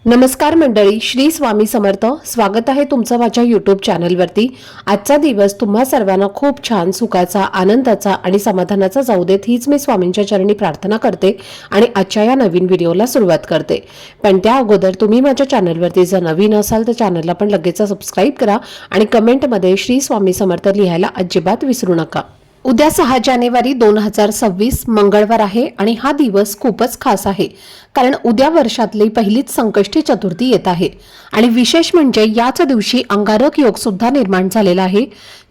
नमस्कार मंडळी, श्री स्वामी समर्थ. स्वागत आहे तुमचं माझ्या यूट्यूब चॅनलवरती. आजचा दिवस तुम्हा सर्वांना खूप छान, सुखाचा, आनंदाचा आणि समाधानाचा जाऊ देत, हीच मी स्वामींच्या चरणी प्रार्थना करते आणि आजच्या या नवीन व्हिडिओला सुरुवात करते. पण त्या अगोदर तुम्ही माझ्या चॅनलवरती जर नवीन असाल तर चॅनलला पण लगेच सबस्क्राईब करा आणि कमेंटमध्ये श्री स्वामी समर्थ लिहायला अजिबात विसरू नका. उद्या 6 जानेवारी 2026 मंगळवार आहे आणि हा दिवस खूपच खास आहे, कारण उद्या वर्षातली पहिलीच संकष्टी चतुर्थी येत आहे. आणि विशेष म्हणजे याच दिवशी अंगारक योग सुद्धा निर्माण झालेला आहे.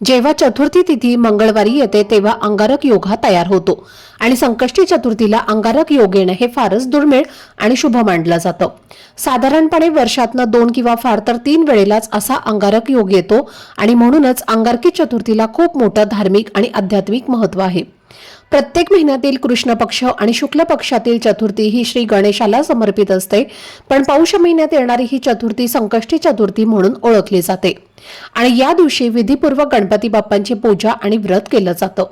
जेव्हा चतुर्थी तिथी मंगळवारी येते तेव्हा अंगारक योग हा तयार होतो आणि संकष्टी चतुर्थीला अंगारक योग येणं हे फारच दुर्मिळ आणि शुभ मानलं जातं. साधारणपणे वर्षातनं 2 किंवा फार तर 3 वेळेलाच असा अंगारक योग येतो आणि म्हणूनच अंगारकी चतुर्थीला खूप मोठं धार्मिक आणि आध्यात्मिक महत्त्व आहे. प्रत्येक महिन्यातील कृष्ण पक्ष आणि शुक्ल पक्षातील चतुर्थी ही श्री गणेशाला समर्पित असते, पण पौष महिन्यात येणारी ही चतुर्थी संकष्टी चतुर्थी म्हणून ओळखली जाते आणि या दिवशी विधीपूर्वक गणपती बाप्पांची पूजा आणि व्रत केलं जातं.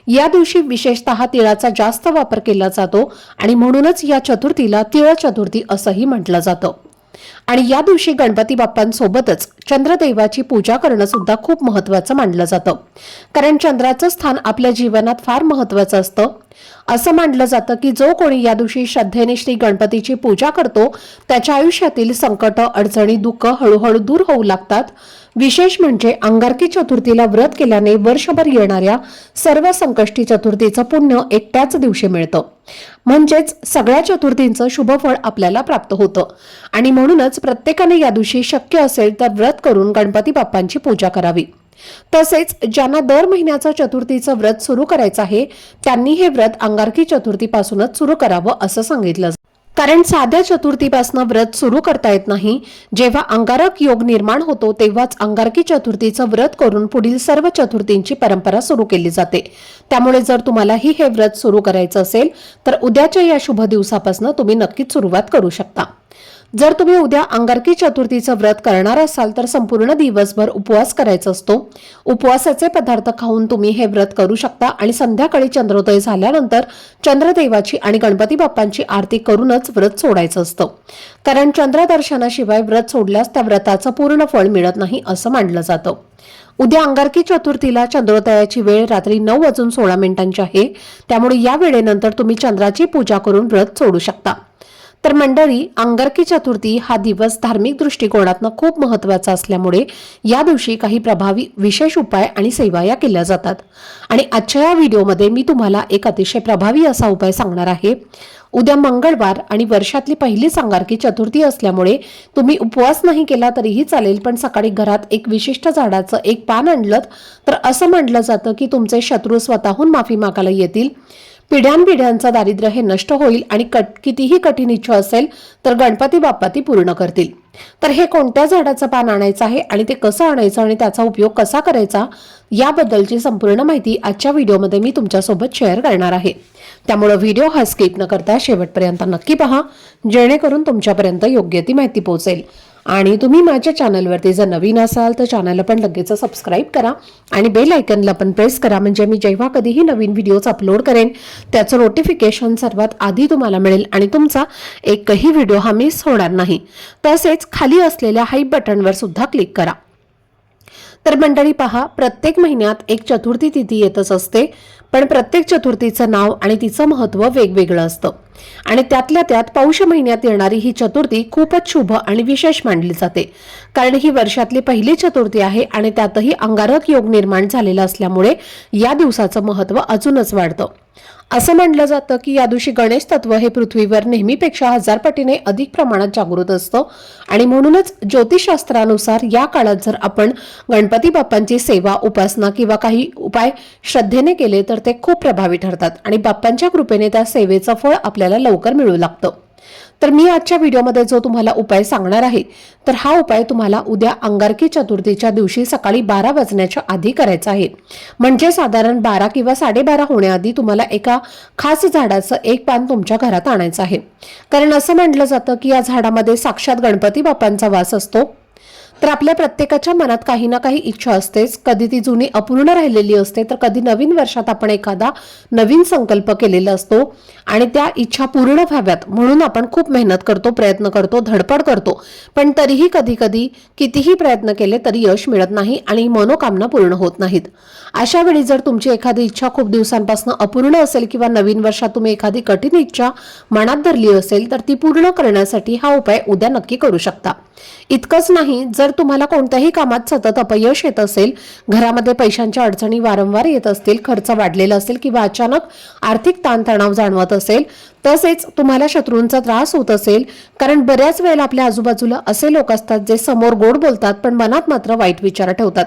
या दिवशी विशेषतः तिळाचा जास्त वापर केला जातो आणि म्हणूनच या चतुर्थीला तिळ चतुर्थी असंही म्हटलं जातं. आणि या दिवशी गणपती बाप्पांसोबतच चंद्रदेवाची पूजा करणं सुद्धा खूप महत्त्वाचं मानलं जातं, कारण चंद्राचं स्थान आपल्या जीवनात फार महत्त्वाचं असतं. असं मानलं जातं की जो कोणी या दिवशी श्रद्धेने श्री गणपतीची पूजा करतो त्याच्या आयुष्यातील संकट, अडचणी, दुःख हळूहळू दूर होऊ लागतात. विशेष म्हणजे अंगारकी चतुर्थीला व्रत केल्याने वर्षभर येणाऱ्या सर्व संकष्टी चतुर्थीचं पुण्य एकट्याच दिवशी मिळतं. म्हणजेच सगळ्या चतुर्थींचं शुभफळ आपल्याला प्राप्त होतं आणि म्हणूनच प्रत्येकाने या दिवशी शक्य असेल तर व्रत करून गणपती बाप्पांची पूजा करावी. तसेच ज्यांना दर महिन्याचं चतुर्थीचं व्रत सुरू करायचं आहे त्यांनी हे व्रत अंगारकी चतुर्थीपासूनच सुरू करावं असं सांगितलं, कारण साध्या चतुर्थीपासून व्रत सुरू करता येत नाही. जेव्हा अंगारक योग निर्माण होतो तेव्हाच अंगारकी चतुर्थीचं व्रत करून पुढील सर्व चतुर्थींची परंपरा सुरू केली जाते. त्यामुळे जर तुम्हालाही हे व्रत सुरू करायचं असेल तर उद्याच्या या शुभ दिवसापासून तुम्ही नक्कीच सुरुवात करू शकता. जर तुम्ही उद्या अंगारकी चतुर्थीचं व्रत करणार असाल तर संपूर्ण दिवसभर उपवास करायचा असतो. उपवासाचे पदार्थ खाऊन तुम्ही हे व्रत करू शकता आणि संध्याकाळी चंद्रोदय झाल्यानंतर चंद्रदेवाची आणि गणपती बाप्पांची आरती करूनच व्रत सोडायचं असतं, कारण चंद्रदर्शनाशिवाय व्रत सोडल्यास त्या व्रताचं पूर्ण फळ मिळत नाही असं मानलं जातं. उद्या अंगारकी चतुर्थीला चंद्रोदयाची वेळ रात्री 9:16 आहे, त्यामुळे या वेळेनंतर तुम्ही चंद्राची पूजा करून व्रत सोडू शकता. तर मंडळी, अंगारकी चतुर्थी हा दिवस धार्मिक दृष्टिकोनातून खूप महत्त्वाचा असल्यामुळे या दिवशी काही प्रभावी विशेष उपाय आणि सेवा या केल्या जातात. आणि आजच्या या व्हिडिओमध्ये मी तुम्हाला एक अतिशय प्रभावी असा उपाय सांगणार आहे. उद्या मंगळवार आणि वर्षातली पहिलीच अंगारकी चतुर्थी असल्यामुळे तुम्ही उपवास नाही केला तरीही चालेल, पण सकाळी घरात एक विशिष्ट झाडाचं एक पान आणलं तर असं म्हटलं जातं की तुमचे शत्रू स्वतःहून माफी मागायला येतील. पिढ्यानपिढ्यांचं दारिद्र्य हे नष्ट होईल आणि कितीही कठीण इच्छा असेल तर गणपती बाप्पा ती पूर्ण करतील. तर हे कोणत्या झाडाचं पान आणायचं आहे आणि ते कसं आणायचं आणि त्याचा उपयोग कसा करायचा याबद्दलची संपूर्ण माहिती आजच्या व्हिडिओमध्ये मी तुमच्यासोबत शेअर करणार आहे. त्यामुळे व्हिडिओ हा स्किप न करता शेवटपर्यंत नक्की पहा, जेणेकरून तुमच्यापर्यंत योग्य ती माहिती पोहोचेल. आणि तुम्ही माझ्या चॅनलवरती जर नवीन असाल तर चॅनलला पण लगेच सबस्क्राईब करा आणि बेल आयकनला पण प्रेस करा, म्हणजे मी जेव्हा कधीही नवीन व्हिडिओज अपलोड करेन त्याचं नोटिफिकेशन सर्वात आधी तुम्हाला मिळेल आणि तुमचा एकही व्हिडिओ हा मिस होणार नाही. तसेच खाली असलेल्या हाय बटनवर सुद्धा क्लिक करा. तर मंडळी पहा, प्रत्येक महिन्यात एक चतुर्थी तिथी येतच असते, पण प्रत्येक चतुर्थीचं नाव आणि तिचं महत्त्व वेगवेगळं असतं आणि त्यातल्या त्यात पौष महिन्यात येणारी ही चतुर्थी खूपच शुभ आणि विशेष मानली जाते, कारण ही वर्षातली पहिली चतुर्थी आहे आणि त्यातही अंगारक योग निर्माण झालेला असल्यामुळे या दिवसाचं महत्त्व अजूनच वाढतं. असं म्हटलं जातं की या दिवशी गणेश तत्व हे पृथ्वीवर नेहमीपेक्षा 1000 पटीने अधिक प्रमाणात जागृत असतं आणि म्हणूनच ज्योतिषशास्त्रानुसार या काळात जर आपण गणपती बाप्पांची सेवा, उपासना किंवा काही उपाय श्रद्धेने केले तर ते खूप प्रभावी ठरतात आणि बाप्पांच्या कृपेने त्या सेवेचं फळ आपल्याला लवकर मिळू लागतं. तर मी आजच्या व्हिडिओमध्ये जो तुम्हाला उपाय सांगणार आहे तर हा उपाय तुम्हाला उद्या अंगारकी चतुर्थीच्या दिवशी सकाळी 12 वाजण्याच्या आधी करायचा आहे. म्हणजे साधारण 12 किंवा 12:30 होण्याआधी तुम्हाला एका खास झाडाचं एक पान तुमच्या घरात आणायचं आहे, कारण असं म्हटलं जातं की या झाडामध्ये साक्षात गणपती बाप्पांचा वास असतो. तर आपल्या प्रत्येकाच्या मनात काही ना काही इच्छा असतेच. कधी ती जुनी अपूर्ण राहिलेली असते, तर कधी नवीन वर्षात आपण एखादा नवीन संकल्प केलेला असतो आणि त्या इच्छा पूर्ण व्हाव्यात म्हणून आपण खूप मेहनत करतो, प्रयत्न करतो, धडपड करतो. पण तरीही कधी कधी कितीही प्रयत्न केले तरी यश मिळत नाही आणि मनोकामना पूर्ण होत नाहीत. अशा वेळी जर तुमची एखादी इच्छा खूप दिवसांपासून अपूर्ण असेल किंवा नवीन वर्षात तुम्ही एखादी कठीण इच्छा मनात धरली असेल, तर ती पूर्ण करण्यासाठी हा उपाय उद्या नक्की करू शकता. इतकंच नाही, जर तुम्हाला कोणत्याही कामात सतत अपयश येत असेल, घरामध्ये पैशांच्या अडचणी वारंवार येत असतील, खर्च वाढलेला असेल किंवा अचानक आर्थिक ताणतणाव जाणवत असेल, तसेच तुम्हाला शत्रूंचा त्रास होत असेल, कारण बऱ्याच वेळेला आपल्या आजूबाजूला असे लोक असतात जे समोर गोड बोलतात पण मनात मात्र वाईट विचार ठेवतात,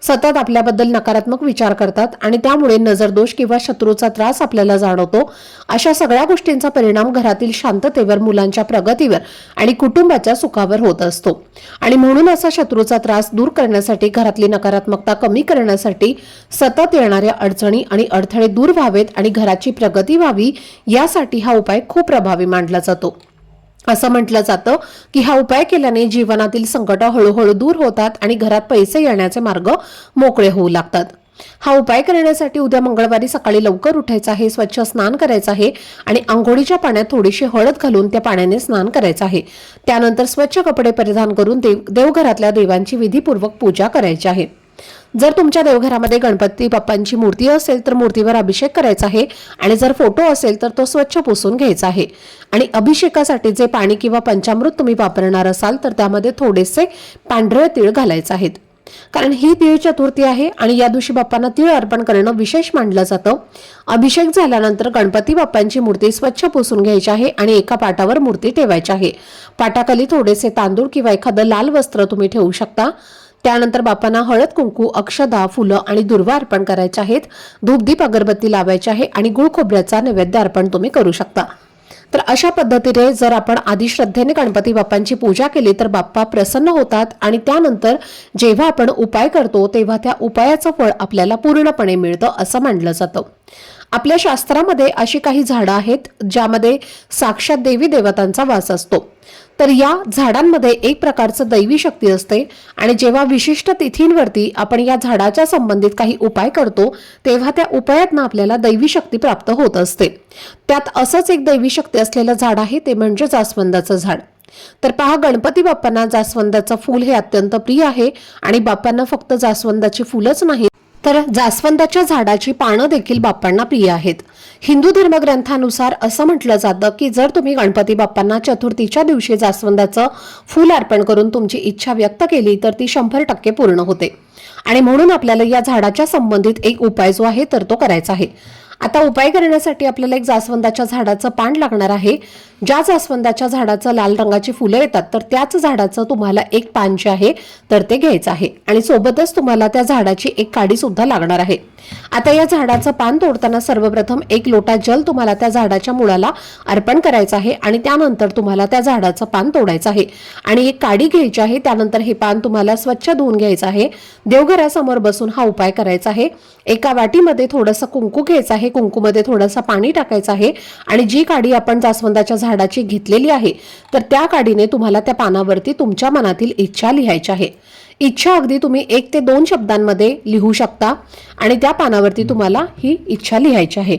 सतत आपल्याबद्दल नकारात्मक विचार करतात आणि त्यामुळे नजरदोष किंवा शत्रूचा त्रास आपल्याला जाणवतो. अशा सगळ्या गोष्टींचा परिणाम घरातील शांततेवर, मुलांच्या प्रगतीवर आणि कुटुंबाच्या सुखावर होत असतो. आणि म्हणून असा शत्रूचा त्रास दूर करण्यासाठी, घरातली नकारात्मकता कमी करण्यासाठी, सतत येणाऱ्या अडचणी आणि अडथळे दूर व्हावेत आणि घराची प्रगती व्हावी, यासाठी हा उपाय खूप प्रभावी मानला जातो. असं म्हटलं जातं की हा उपाय केल्याने जीवनातील संकट हळूहळू दूर होतात आणि घरात पैसे येण्याचे मार्ग मोकळे होऊ लागतात. हा उपाय करण्यासाठी उद्या मंगळवारी सकाळी लवकर उठायचं आहे, स्वच्छ स्नान करायचं आहे आणि अंघोळीच्या पाण्यात थोडीशी हळद घालून त्या पाण्याने स्नान करायचं आहे. त्यानंतर स्वच्छ कपडे परिधान करून देवघरातल्या देवांची विधीपूर्वक पूजा करायची आहे. जर तुमच्या देवघरामध्ये गणपती बाप्पांची मूर्ती असेल तर मूर्तीवर अभिषेक करायचा आहे आणि जर फोटो असेल तर तो स्वच्छ पुसून घ्यायचा आहे. आणि अभिषेकासाठी जे पाणी किंवा पंचामृत तुम्ही वापरणार असाल तर त्यामध्ये थोडेसे पांढरे तीळ घालायचे आहेत, कारण ही तीळ चतुर्थी आहे आणि या दिवशी बाप्पांना तीळ अर्पण करणं विशेष मानलं जातं. अभिषेक झाल्यानंतर गणपती बाप्पांची मूर्ती स्वच्छ पुसून घ्यायची आहे आणि एका पाटावर मूर्ती ठेवायची आहे. पाटाखाली थोडेसे तांदूळ किंवा एखादं लाल वस्त्र तुम्ही ठेवू शकता. त्यानंतर बाप्पांना हळद, कुंकू, अक्षदा, फुलं आणि दुर्वा अर्पण करायचे आहेत. धूपदीप अगरबत्ती लावायची आहे आणि गुळ खोबऱ्याचा नैवेद्य अर्पण तुम्ही करू शकता. तर अशा पद्धतीने जर आपण आधी श्रद्धेने गणपती बाप्पांची पूजा केली तर बाप्पा प्रसन्न होतात आणि त्यानंतर जेव्हा आपण उपाय करतो तेव्हा त्या उपायाचं फळ आपल्याला पूर्णपणे मिळतं असं मानलं जातं. आपल्या शास्त्रामध्ये अशी काही झाडं आहेत ज्यामध्ये साक्षात देवी देवतांचा वास असतो. तर या झाडांमध्ये एक प्रकारचं दैवी शक्ती असते आणि जेव्हा विशिष्ट तिथींवरती आपण या झाडाच्या संबंधित काही उपाय करतो तेव्हा त्या उपायातनं आपल्याला दैवी शक्ती प्राप्त होत असते. त्यात असंच एक दैवी शक्ती असलेलं झाड आहे, ते म्हणजे जास्वंदाचं झाड. तर पहा, गणपती बाप्पांना जास्वंदाचं फूल हे अत्यंत प्रिय आहे आणि बाप्पांना फक्त जास्वंदाची फुलंच नाही तर जास्वंदाच्या झाडाची पानं देखील बाप्पांना प्रिय आहेत. हिंदू धर्मग्रंथानुसार असं म्हटलं जातं की जर तुम्ही गणपती बाप्पांना चतुर्थीच्या दिवशी जास्वंदाचं फूल अर्पण करून तुमची इच्छा व्यक्त केली तर ती 100% पूर्ण होते. आणि म्हणून आपल्याला या झाडाच्या संबंधित एक उपाय जो आहे तर तो करायचा आहे. आता उपाय करण्यासाठी आपल्याला एक जास्वंदाच्या झाडाचं पान लागणार आहे. ज्या जास्वंदाच्या झाडाचं लाल रंगाची फुलं येतात तर त्याच झाडाचं तुम्हाला एक पान जे आहे तर ते घ्यायचं आहे आणि सोबतच तुम्हाला त्या झाडाची एक काडी सुद्धा लागणार आहे. आता या झाडाचं पान तोडताना सर्वप्रथम एक लोटा जल तुम्हाला त्या झाडाच्या मुळाला अर्पण करायचं आहे आणि त्यानंतर तुम्हाला त्या झाडाचं पान तोडायचं आहे आणि एक काडी घ्यायची आहे. त्यानंतर हे पान तुम्हाला स्वच्छ धुवून घ्यायचं आहे. देवघरासमोर बसून हा उपाय करायचा आहे. एका वाटीमध्ये थोडंसं कुंकू घ्यायचं आहे, कुंकूमध्ये थोडंसं पाणी टाकायचं आहे आणि जी काडी आपण जास्वंदाच्या झाडाची घेतलेली आहे तर त्या काडीने तुम्हाला त्या पानावरती तुमच्या मनातील इच्छा लिहायची आहे. इच्छा अगदी तुम्ही 1 ते 2 शब्दांमध्ये लिहू शकता आणि त्या पानावरती तुम्हाला ही इच्छा लिहायची आहे.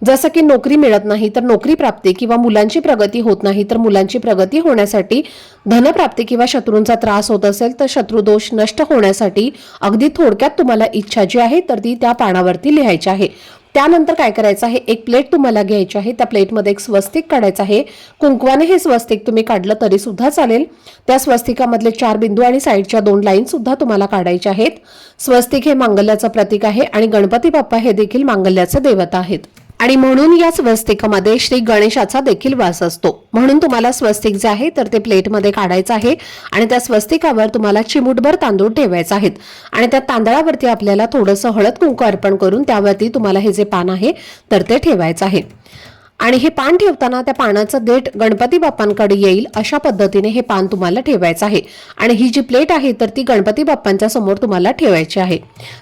जसं की नोकरी मिळत नाही तर नोकरी प्राप्ती, किंवा मुलांची प्रगती होत नाही तर मुलांची प्रगती होण्यासाठी, धनप्राप्ती किंवा शत्रूंचा त्रास होत असेल तर शत्रुदोष नष्ट होण्यासाठी, अगदी थोडक्यात तुम्हाला इच्छा जी आहे तर ती त्या पानावरती लिहायची आहे. त्यानंतर काय करायचं आहे, एक प्लेट तुम्हाला घ्यायची आहे. त्या प्लेटमध्ये एक स्वस्तिक काढायचं आहे. कुंकवाने हे स्वस्तिक तुम्ही काढलं तरी सुद्धा चालेल. त्या स्वस्तिकामधले 4 बिंदू आणि साईडच्या 2 लाईन सुद्धा तुम्हाला काढायच्या आहेत. स्वस्तिक हे मांगल्याचं प्रतीक आहे आणि गणपती बाप्पा हे देखील मांगल्याचे देवता आहेत आणि म्हणून या स्वस्तिकामध्ये श्री गणेशाचा देखील वास असतो. म्हणून तुम्हाला स्वस्तिक जे आहे तर ते प्लेटमध्ये काढायचं आहे आणि त्या स्वस्तिकावर तुम्हाला चिमूटभर तांदूळ ठेवायचे आहेत आणि त्या तांदळावरती आपल्याला थोडंसं हळद कुंकू अर्पण करून त्यावरती तुम्हाला हे जे पान आहे तर ते ठेवायचं आहे. आणि हे पान ठेवताना त्या पानाचं देठ गणपती बाप्पांकडे येईल अशा पद्धतीने हे पान तुम्हाला ठेवायचं आहे आणि ही जी प्लेट आहे तर ती गणपती बाप्पांच्या समोर तुम्हाला ठेवायची आहे.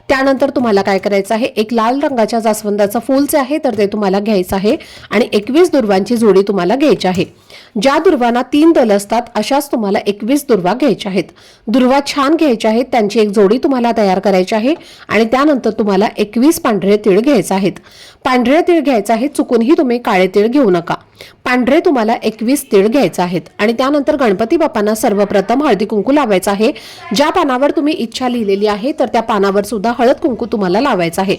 त्यानंतर तुम्हाला काय करायचं आहे, एक लाल रंगाच्या जास्वंदाचं फूल जे आहे तर ते तुम्हाला घ्यायचं आहे आणि 21 दुर्वांची जोडी तुम्हाला घ्यायची आहे. ज्या दुर्वांना 3 दल असतात अशाच तुम्हाला 21 दुर्वा घ्यायच्या आहेत। दुर्वा छान घ्यायच्या आहेत, त्यांची एक जोडी तुम्हाला तयार करायची आहे आणि त्यानंतर तुम्हाला 21 पांढरे तीळ घ्यायचे आहेत। पांढरे तीळ घ्यायचे आहेत, चुकूनही तुम्ही काळे तीळ घेऊ नका। पांढरे तुम्हाला 21 तीळ घ्यायचे आहेत आणि त्यानंतर गणपती बाप्पांना सर्वप्रथम हळदी कुंकू लावायचं आहे। ज्या पानावर तुम्ही इच्छा लिहिलेली आहे तर त्या पानावर सुद्धा हळद कुंकू तुम्हाला लावायचं आहे।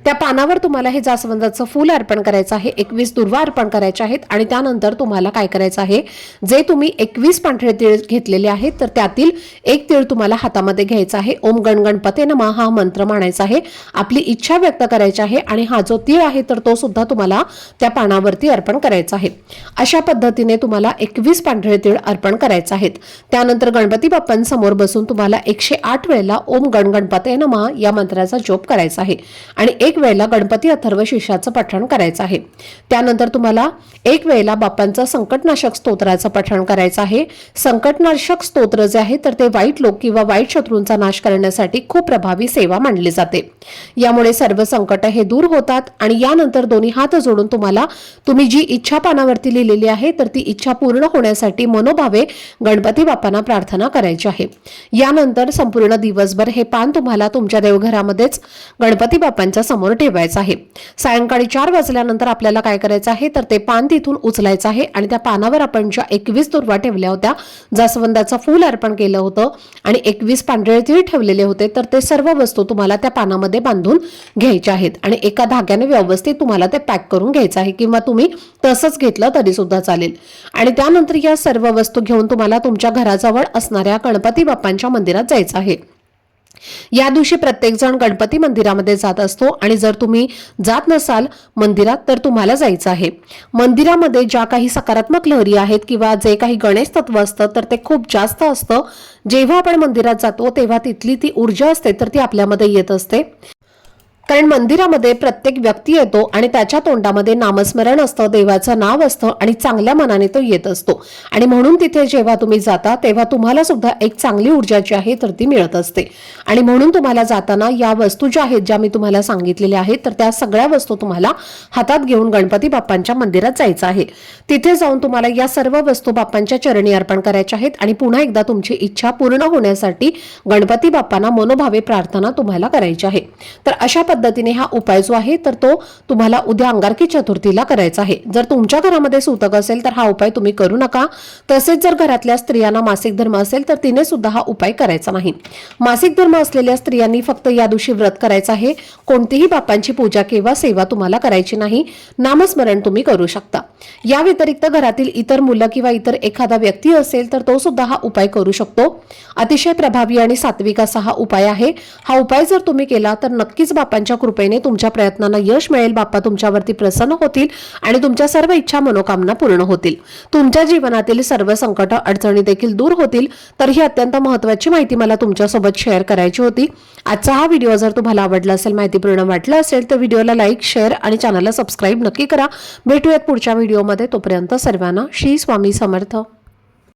त्या पानावर तुम्हाला हे जास्वंदाचं फूल अर्पण करायचं आहे, 21 दुर्वा अर्पण करायचे आहेत आणि त्यानंतर तुम्हाला काय करायचं आहे, जे तुम्ही 21 पांढरे तीळ घेतलेले आहेत तर त्यातील एक तीळ तुम्हाला हातामध्ये घ्यायचा आहे। ओम गण गणपते नमः हा मंत्र म्हणायचा आहे, आपली इच्छा व्यक्त करायची आहे आणि हा जो तीळ आहे तर तो सुद्धा तुम्हाला त्या पानावरती अर्पण करायचा आहे। अशा पद्धतीने तुम्हाला 21 पांढरे तीळ अर्पण करायचे आहेत। त्यानंतर गणपती बाप्पांसमोर बसून तुम्हाला 108 वेळेला ओम गण गणपते नमः या मंत्राचा जप करायचा आहे आणि एक वेळेला गणपती अथर्व शीर्षाचं पठण करायचं आहे। त्यानंतर तुम्हाला एक वेळेला बाप्पांचं संकटनाशक स्तोत्राचं पठण करायचं आहे। संकटनाशक स्तोत्र जे आहे तर ते वाईट लोक किंवा वाईट शत्रूंचा नाश करण्यासाठी खूप प्रभावी सेवा मानली जाते। यामुळे सर्व संकट हे दूर होतात आणि यानंतर दोन्ही हात जोडून तुम्ही जी इच्छा पानावरती लिहिलेली आहे तर ती इच्छा पूर्ण होण्यासाठी मनोभावे गणपती बाप्पांना प्रार्थना करायची आहे। यानंतर संपूर्ण दिवसभर हे पान तुम्हाला तुमच्या देवघरामध्येच गणपती बाप्पांच्या समोर ठेवायचं आहे। सायंकाळी 4 वाजल्यानंतर आपल्याला काय करायचं आहे तर ते पान तिथून उचलायचं आहे आणि त्या पानावर आपण ज्या 21 दुर्वा ठेवल्या होत्या, जास्वंदाचं फूल अर्पण केलं होतं आणि 21 पांढरे तीळ ठेवलेले होते तर ते सर्व वस्तू तुम्हाला त्या पानामध्ये बांधून घ्यायच्या आहेत आणि एका धाग्याने व्यवस्थित तुम्हाला ते पॅक करून घ्यायचं आहे किंवा तुम्ही तसंच घेतलं तरी सुद्धा चालेल। आणि त्यानंतर या सर्व वस्तू घेऊन तुम्हाला तुमच्या घराजवळ असणाऱ्या गणपती बाप्पांच्या मंदिरात जायचं आहे। या दिवशी प्रत्येक जण गणपती मंदिरामध्ये जात असतो आणि जर तुम्ही जात नसाल मंदिरात तर तुम्हाला जायचं आहे। मंदिरामध्ये ज्या काही सकारात्मक लहरी आहेत किंवा जे काही गणेश तत्व असतं तर ते खूप जास्त असतं। जेव्हा आपण मंदिरात जातो तेव्हा तिथली ती ऊर्जा असते तर ती आपल्यामध्ये येत असते, कारण मंदिरामध्ये प्रत्येक व्यक्ती येतो आणि त्याच्या तोंडामध्ये नामस्मरण असतं, देवाचं नाव असतं आणि चांगल्या मनाने तो येत असतो आणि म्हणून तिथे जेव्हा तुम्ही जाता तेव्हा तुम्हाला सुद्धा एक चांगली ऊर्जा जी आहे तर ती मिळत असते आणि म्हणून तुम्हाला जाताना या वस्तू ज्या आहेत ज्या मी तुम्हाला सांगितलेल्या आहेत तर त्या सगळ्या वस्तू तुम्हाला हातात घेऊन गणपती बाप्पांच्या मंदिरात जायचं आहे। तिथे जाऊन तुम्हाला या सर्व वस्तू बाप्पांच्या चरणी अर्पण करायच्या आहेत आणि पुन्हा एकदा तुमची इच्छा पूर्ण होण्यासाठी गणपती बाप्पांना मनोभावे प्रार्थना तुम्हाला करायची आहे। तर अशा पद्धतीने हा उपाय जो आहे तर तो तुम्हाला उद्या अंगारकी चतुर्थीला करायचा आहे। जर तुमच्या घरामध्ये सूतक असेल तर हा उपाय तुम्ही करू नका। तसेच जर घरातल्या स्त्रियांना मासिक धर्म असेल तर तिने सुद्धा हा उपाय करायचा नाही। मासिक धर्म असलेल्या स्त्रियांनी फक्त या दिवशी व्रत करायचं आहे, कोणतीही बाप्पांची पूजा किंवा सेवा तुम्हाला करायची नाही, नामस्मरण तुम्ही करू शकता। या व्यतिरिक्त घरातील इतर मुलं किंवा इतर एखादा व्यक्ती असेल तर तो सुद्धा हा उपाय करू शकतो। अतिशय प्रभावी आणि सात्विक असा हा उपाय आहे। हा उपाय जर तुम्ही केला तर नक्कीच बाप्पांच्या कृपेने तुमच्या प्रयत्नांना यश मिळेल, बाप्पा तुमच्यावरती प्रसन्न होतील आणि तुमच्या सर्व इच्छा मनोकामना पूर्ण होतील। तुमच्या जीवनातील सर्व संकट अडचणी देखील दूर होतील। तर ही अत्यंत महत्त्वाची माहिती मला तुमच्यासोबत शेअर करायची होती। आजचा हा व्हिडिओ जर तुम्हाला आवडला असेल, माहितीपूर्ण वाटला असेल तर व्हिडिओला लाईक, शेअर आणि चॅनलला सबस्क्राईब नक्की करा। भेटूयात पुढच्या व्हिडिओमध्ये, तोपर्यंत सर्वांना श्री स्वामी समर्थ।